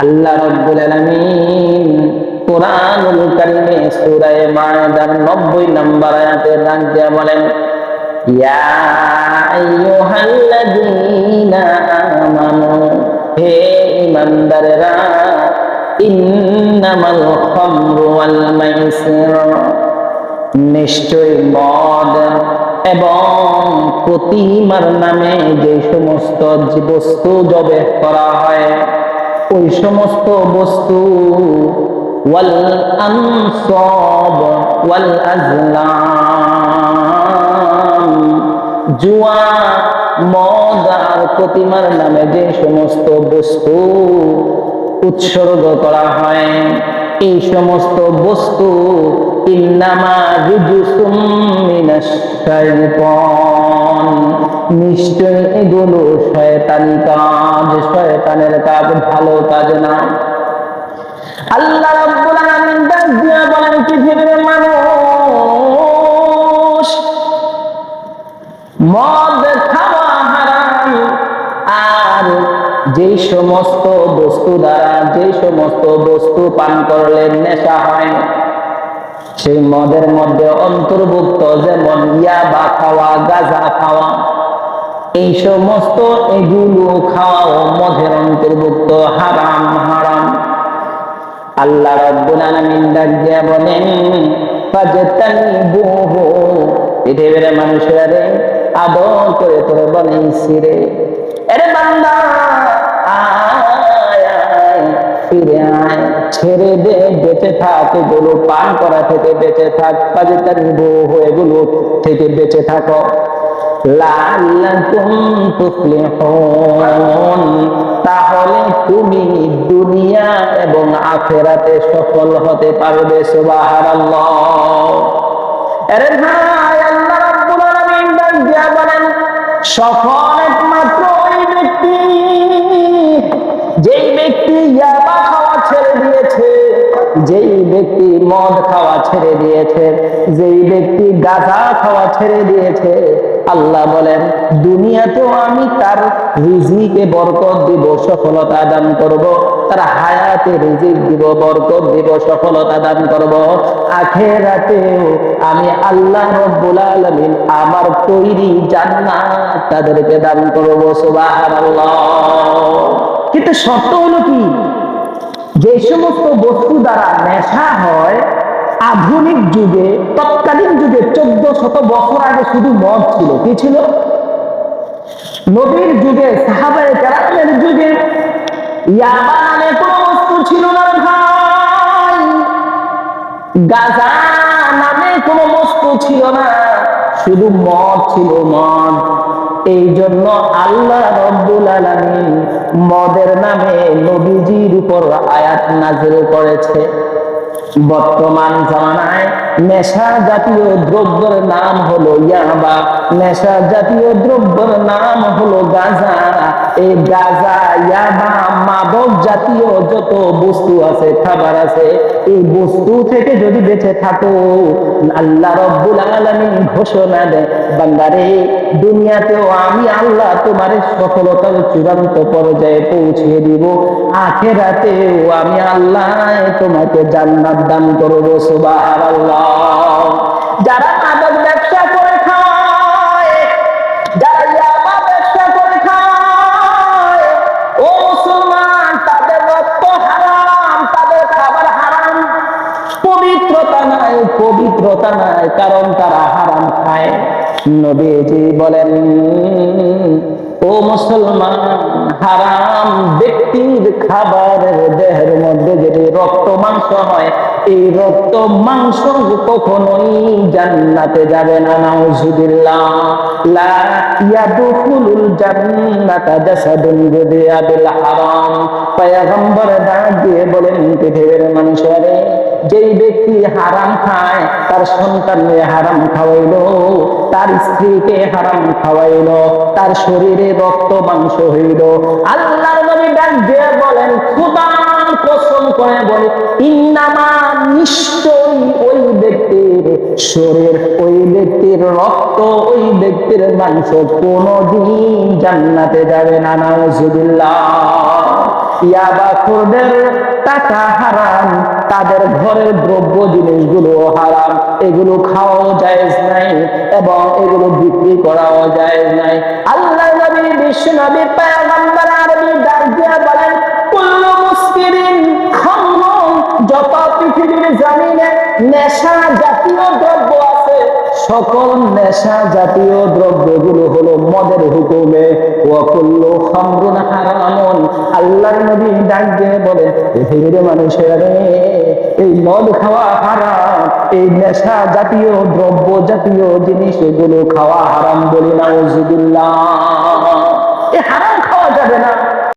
আল্লাহ রাব্বুল আলামিন কুরআনুল কারীমে সূরা মায়েদার 90 নম্বর আয়াতে ডাক দিয়ে বলেন, ইয়া আইয়ুহাল্লাযীনা আমানু, হে ঈমানদাররা, ইন্নামাল খামরু ওয়াল মাইসির, নিশ্চয় মদ এবং প্রতিমার নামে যে সমস্ত বস্তু জবে করা হয়, ওই সমস্ত বস্তু, ওয়াল আনসাব ওয়াল আজলাম, জুয়া, মদ আর প্রতিমার নামে যে সমস্ত বস্তু উৎসর্গ করা হয়, এই সমস্ত বস্তু ইন্নামা রিজসুম মিনাশ শাইতান, নিশ্চয় এগুলো শয়তানি কাজ, শয়তানের কাজ, ভালো কাজ না। আল্লাহ রাব্বুল আলামিন ডাক দিয়া বলেন, পৃথিবীর মানুষ, মদ খাওয়া হারাম, আর যে সমস্ত বস্তু দ্বারা যে সমস্ত বস্তু পান করলে নেশা হয়, সেই মদের মধ্যে অন্তর্ভুক্ত যেমন ইয়াবা খাওয়া, গাঁজা খাওয়া, এই সমস্ত এগুলো খাওয়াও মদের অন্তর্ভুক্ত, হারাম হারাম। আল্লাহ রাব্বুল আলামিন ডাক দিয়া বলেন, ফাজতানিবুহু, পৃথিবীর মানুষেরা আদর করে তোরে বানাইছি রে, আরে বান্দা আয় আয়, ফিরে আয়, ছেড়ে দে, বেঁচে থাক, এগুলো পান করা থেকে বেঁচে থাক, ফাজতানিবুহু, এগুলো থেকে বেঁচে থাকো, লাআল্লাকুম তুফলিহুন, তাহলে তুমি দুনিয়া এবং আখিরাতে সফল হতে পারবে। সুবহানাল্লাহ। আরে ভাই, আল্লাহ রাব্বুল আলামিন ডাক দিয়া বলেন, সফল একমাত্র ওই ব্যক্তি, যেই ব্যক্তি ইয়াবা খাওয়া ছেড়ে দিয়েছে, যেই ব্যক্তি মদ খাওয়া ছেড়ে দিয়েছে, যেই ব্যক্তি গাঁজা খাওয়া ছেড়ে দিয়েছে, আল্লাহ বলেন দুনিয়াতেও আমি তার রিজিকে বরকত দিব, সফলতা দান করব, তার হায়াতে রিজিক দিব, বরকত দিব, সফলতা দান করব, আখিরাতেও আমি আল্লাহ রাব্বুল আলামিন আমার তৈরি জান্নাত তাদেরকে দান করব। সুবহানাল্লাহ। কিন্তু শর্ত হলো কি, যে সমস্ত বস্তু দ্বারা নেশা হয়, আধুনিক যুগে, তৎকালীন যুগে 1400 বছর আগে শুধু মদ ছিল। কি ছিল? নবীর যুগে, সাহাবায়ে কেরামের যুগে ইয়াবা নামে কোনো বস্তু ছিল না ভাই, গাঁজা নামে কোনো বস্তু ছিল না, শুধু মদ ছিল, মদ। এই জন্য আল্লাহ রাব্বুল আলামিন মদের নামে নবীজির উপর আয়াত নাযিল করেছে। বর্তমান জামানায় নেশা জাতীয় দ্রব্যের নাম হলো ইয়াবা, নেশা জাতীয় দ্রব্যের নাম হলো গাঁজা। এই গাঁজা, ইয়াবা, মাদক জাতীয় যত বস্তু আছে, খাবার আছে, এই বস্তু থেকে যদি বেঁচে থাকো, আল্লাহ রাব্বুল আলামিন ঘোষণা দেয়, বান্দারে দুনিয়াতেও আমি আল্লাহ তোমার সফলতার চূড়ান্ত পর্যায়ে পৌঁছে দিব, আখিরাতেও আমি আল্লাহ তোমাকে জান্নাত দান করব। সুবহানাল্লাহ। যারা মাদক ব্যবসা করে খায়, যারা ইয়াবা ব্যবসা করে খায়, ও মুসলমান, তাদের রক্ত হারাম, তাদের খাবার হারাম, পবিত্রতা নাই, পবিত্রতা নাই, কারণ তারা হারাম খায়। নবীজি বলেন, ও মুসলমান, হারাম ব্যক্তির খাবারের দেহের মধ্যে যদি রক্ত মাংস হয়, এই রক্ত মাংস কখনোই জান্নাতে যাবে না। নাউজুবিল্লাহ। লা ইয়াদখুলুল জান্নাতা জাসাদুন গুদিয়া বিল হারাম। পয়গম্বর ডাক দিয়ে বলেন, পৃথিবীর মানুষেরা, যেই ব্যক্তি হারাম খায়, তার সন্তানকে হারাম খাওয়াইলো, তার স্ত্রীকে হারাম খাওয়াইলো, তার শরীরে রক্ত মাংস হইল, আল্লাহর নবী ডাক দিয়ে বলেন, খোদার কসম করে বলে, ইন্নামা, নিশ্চয়ই ওই ব্যক্তির শরীর, ওই ব্যক্তির রক্ত, ওই ব্যক্তির মাংস কোনদিন জান্নাতে যাবে না। নাউজুবিল্লাহ। ইয়াবাখোরদের টাকা হারাম, তাদের ঘরের দ্রব্য জিনিসগুলো হারাম, এগুলো খাওয়াও জায়েজ নাই এবং এগুলো বিক্রি করাও জায়েজ নাই। আল্লাহ নবী, বিশ্ব নবী পয়গম্বর আরবি ডাক দিয়া বলেন, কুল্লু মুসকিরিন খামরুন, যত পৃথিবীর জমিনে নেশা জাতীয় দ্রব্য আছে, সকল নেশা জাতীয় দ্রব্যগুলো হলো মদের হুকুমে। ওয়া কুল্লু খামরুন হারামুন, আল্লাহর নবী ডাক দিয়ে বলেন, পৃথিবীর মানুষেরা, এই মদ খাওয়া হারাম, এই নেশা জাতীয় দ্রব্য জাতীয় জিনিস এগুলো খাওয়া হারাম। বলি নাউজুবিল্লাহ, এই হারাম খাওয়া যাবে না।